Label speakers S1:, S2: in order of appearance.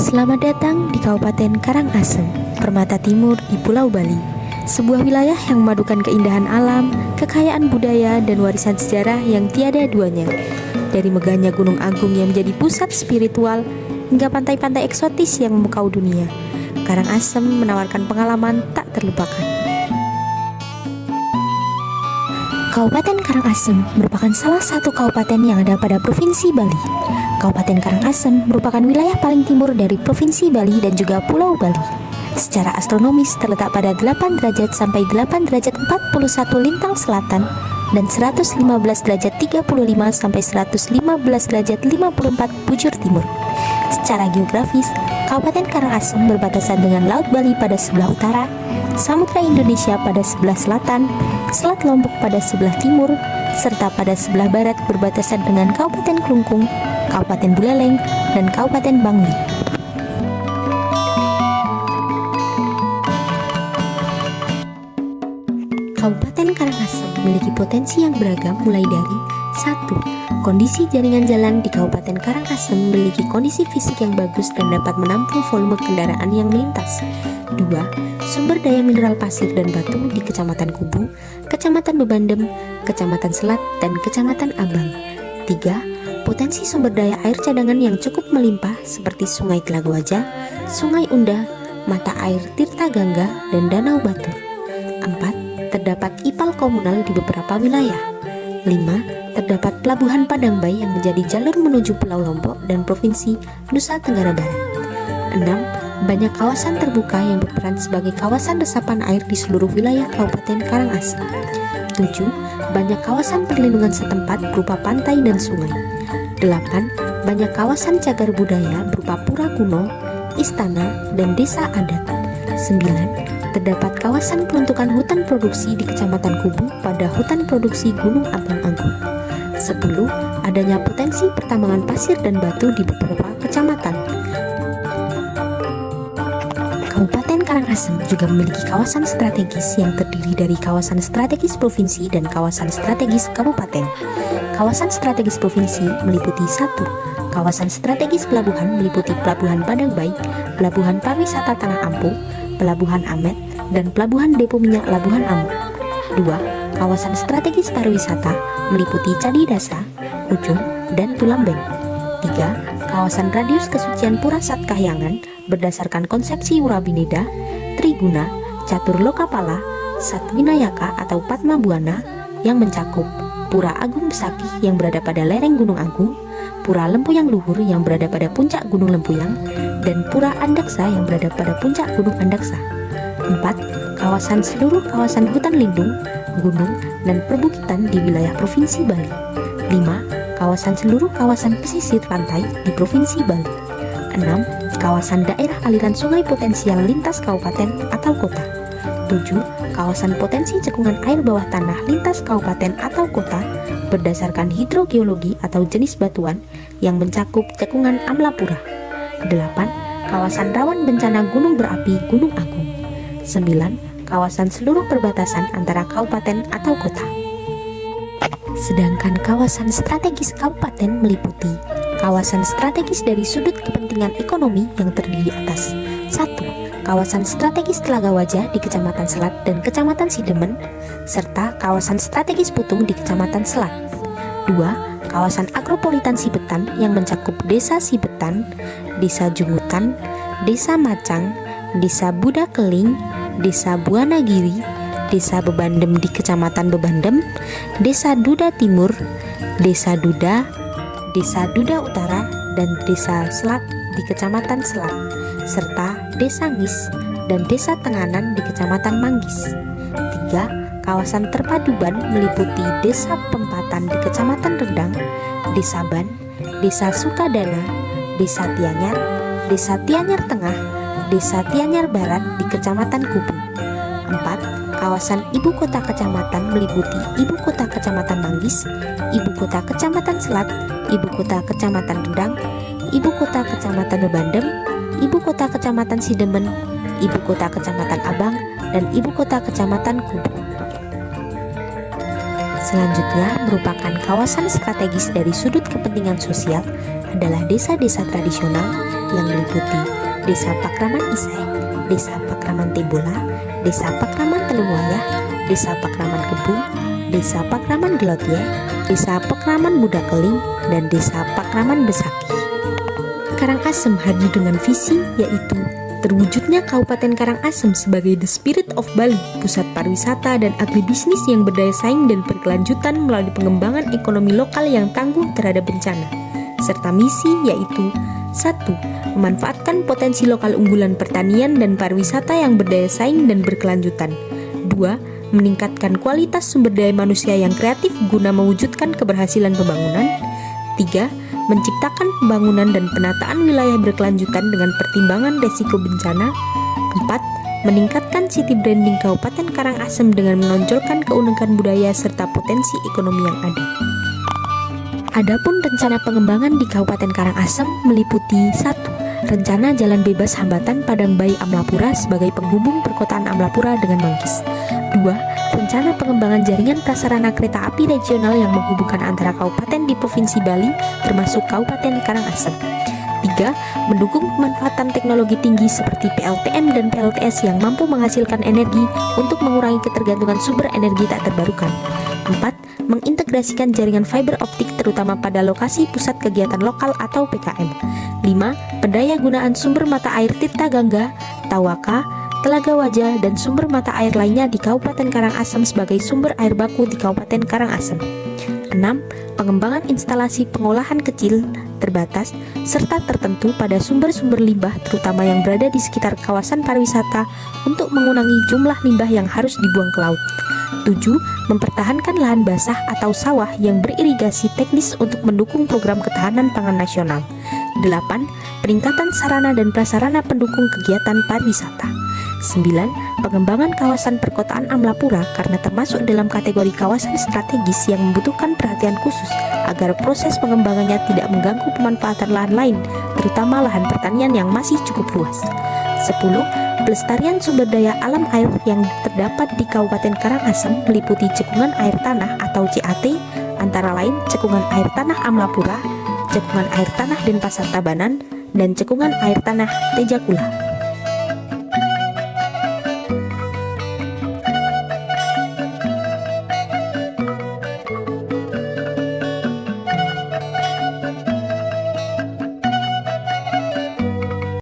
S1: Selamat datang di Kabupaten Karangasem, Permata Timur di Pulau Bali. Sebuah wilayah yang memadukan keindahan alam, kekayaan budaya, dan warisan sejarah yang tiada duanya. Dari megahnya Gunung Agung yang menjadi pusat spiritual, hingga pantai-pantai eksotis yang memukau dunia, Karangasem menawarkan pengalaman tak terlupakan. Kabupaten Karangasem merupakan salah satu kabupaten yang ada pada Provinsi Bali. Kabupaten Karangasem merupakan wilayah paling timur dari Provinsi Bali dan juga Pulau Bali. Secara astronomis terletak pada 8 derajat sampai 8 derajat 41 lintang selatan dan 115 derajat 35 sampai 115 derajat 54 bujur timur. Secara geografis, Kabupaten Karangasem berbatasan dengan Laut Bali pada sebelah utara, Samudra Indonesia pada sebelah selatan, Selat Lombok pada sebelah timur, serta pada sebelah barat berbatasan dengan Kabupaten Klungkung, Kabupaten Buleleng, dan Kabupaten Bangli. Kabupaten Karangasem memiliki potensi yang beragam mulai dari 1. Kondisi jaringan jalan di Kabupaten Karangasem memiliki kondisi fisik yang bagus dan dapat menampung volume kendaraan yang melintas. 2. Sumber daya mineral pasir dan batu di Kecamatan Kubu, Kecamatan Bebandem, Kecamatan Selat, dan Kecamatan Abang. 3. Potensi sumber daya air cadangan yang cukup melimpah seperti Sungai Telagoaja, Sungai Unda, mata air Tirta Gangga, dan Danau Batur. 4. Terdapat ipal komunal di beberapa wilayah. 5. Terdapat Pelabuhan Padangbai yang menjadi jalur menuju Pulau Lombok dan Provinsi Nusa Tenggara Barat. 6. Banyak kawasan terbuka yang berperan sebagai kawasan resapan air di seluruh wilayah Kabupaten Karangasem. 7. Banyak kawasan perlindungan setempat berupa pantai dan sungai. 8. Banyak kawasan cagar budaya berupa pura kuno, istana, dan desa adat. 9. Terdapat kawasan peruntukan hutan produksi di Kecamatan Kubu pada hutan produksi Gunung Abang Agung. 10. Adanya potensi pertambangan pasir dan batu di beberapa kecamatan. Kabupaten Karangasem juga memiliki kawasan strategis yang terdiri dari kawasan strategis provinsi dan kawasan strategis kabupaten. Kawasan strategis provinsi meliputi 1. Kawasan strategis pelabuhan meliputi Pelabuhan Padangbai, Pelabuhan Pariwisata Tanah Ampo, Pelabuhan Amet, dan Pelabuhan Depo Minyak Labuhan Amuk. 2. Kawasan strategis pariwisata meliputi Candi Dasa, Ujung, dan Tulambeng. 3. Kawasan radius kesucian Pura Sat Kahyangan berdasarkan konsepsi Urabineda, Triguna, Catur Lokapala, Satwinayaka atau Padma Buana yang mencakup Pura Agung Besaki yang berada pada lereng Gunung Agung, Pura Lempuyang Luhur yang berada pada puncak Gunung Lempuyang, dan Pura Andaksa yang berada pada puncak Gunung Andaksa. 4. Seluruh kawasan hutan lindung, gunung, dan perbukitan di wilayah Provinsi Bali. 5. Seluruh kawasan pesisir pantai di Provinsi Bali. 6. Kawasan daerah aliran sungai potensial lintas kabupaten atau kota. 7. Kawasan potensi cekungan air bawah tanah lintas kabupaten atau kota berdasarkan hidrogeologi atau jenis batuan yang mencakup cekungan Amlapura. 8. Kawasan rawan bencana gunung berapi Gunung Agung. 9. Kawasan seluruh perbatasan antara kabupaten atau kota. Sedangkan kawasan strategis kabupaten meliputi kawasan strategis dari sudut kepentingan ekonomi yang terdiri atas 1. Kawasan strategis Telaga Wajah di Kecamatan Selat dan Kecamatan Sidemen, serta kawasan strategis Putung di Kecamatan Selat. 2. Kawasan agropolitan Sibetan yang mencakup Desa Sibetan, Desa Jungutan, Desa Macang, Desa Buda Keling, Desa Buanagiri, Desa Bebandem di Kecamatan Bebandem, Desa Duda Timur, Desa Duda, Desa Duda Utara, dan Desa Selat di Kecamatan Selat, serta Desa Ngis dan Desa Tenganan di Kecamatan Manggis. 3. Kawasan terpadu Ban meliputi Desa Pempatan di Kecamatan Rendang, Desa Ban, Desa Sukadana, Desa Tianyar, Desa Tianyar Tengah, Desa Tianyar Barat di Kecamatan Kubu. 4. Kawasan Ibu Kota Kecamatan meliputi Ibu Kota Kecamatan Manggis, Ibu Kota Kecamatan Selat, Ibu Kota Kecamatan Rendang, Ibu Kota Kecamatan Bebandem, Ibu Kota Kecamatan Sidemen, Ibu Kota Kecamatan Abang, dan Ibu Kota Kecamatan Kubu. Selanjutnya merupakan kawasan strategis dari sudut kepentingan sosial adalah desa-desa tradisional yang meliputi Desa Pakraman Isai, Desa Pakraman Tebola, Desa Pakraman Telungwayah, Desa Pakraman Kebun, Desa Pakraman Gelotye, Desa Pakraman Budakeling, dan Desa Pakraman Besaki. Karangasem hadir dengan visi yaitu terwujudnya Kabupaten Karangasem sebagai The Spirit of Bali, pusat pariwisata dan agribisnis yang berdaya saing dan berkelanjutan melalui pengembangan ekonomi lokal yang tangguh terhadap bencana, serta misi yaitu 1. Memanfaatkan potensi lokal unggulan pertanian dan pariwisata yang berdaya saing dan berkelanjutan. 2. Meningkatkan kualitas sumber daya manusia yang kreatif guna mewujudkan keberhasilan pembangunan. 3. Menciptakan pembangunan dan penataan wilayah berkelanjutan dengan pertimbangan resiko bencana. 4. Meningkatkan city branding Kabupaten Karangasem dengan menonjolkan keunikan budaya serta potensi ekonomi yang ada. Adapun rencana pengembangan di Kabupaten Karangasem meliputi 1. Rencana Jalan Bebas Hambatan Padang Bayi Amlapura sebagai penghubung perkotaan Amlapura dengan Manggis. 2. Rencana pengembangan jaringan prasarana kereta api regional yang menghubungkan antara kabupaten di Provinsi Bali termasuk Kabupaten Karangasem. 3. Mendukung pemanfaatan teknologi tinggi seperti PLTM dan PLTS yang mampu menghasilkan energi untuk mengurangi ketergantungan sumber energi tak terbarukan. 4. Mengintegrasikan jaringan fiber optik terutama pada lokasi pusat kegiatan lokal atau PKM. 5. Pendaya gunaan sumber mata air Tirta Gangga, Tawaka, Telaga Wajah, dan sumber mata air lainnya di Kabupaten Karangasem sebagai sumber air baku di Kabupaten Karangasem. 6. Pengembangan instalasi pengolahan kecil, terbatas, serta tertentu pada sumber-sumber limbah terutama yang berada di sekitar kawasan pariwisata untuk mengurangi jumlah limbah yang harus dibuang ke laut. 7. Mempertahankan lahan basah atau sawah yang beririgasi teknis untuk mendukung program ketahanan pangan nasional. 8. Peningkatan sarana dan prasarana pendukung kegiatan pariwisata. 9. Pengembangan kawasan perkotaan Amlapura karena termasuk dalam kategori kawasan strategis yang membutuhkan perhatian khusus agar proses pengembangannya tidak mengganggu pemanfaatan lahan lain, terutama lahan pertanian yang masih cukup luas. 10. Pelestarian sumber daya alam air yang terdapat di Kabupaten Karangasem meliputi cekungan air tanah atau CAT, antara lain cekungan air tanah Amlapura, cekungan air tanah Denpasar Tabanan, dan cekungan air tanah Tejakula.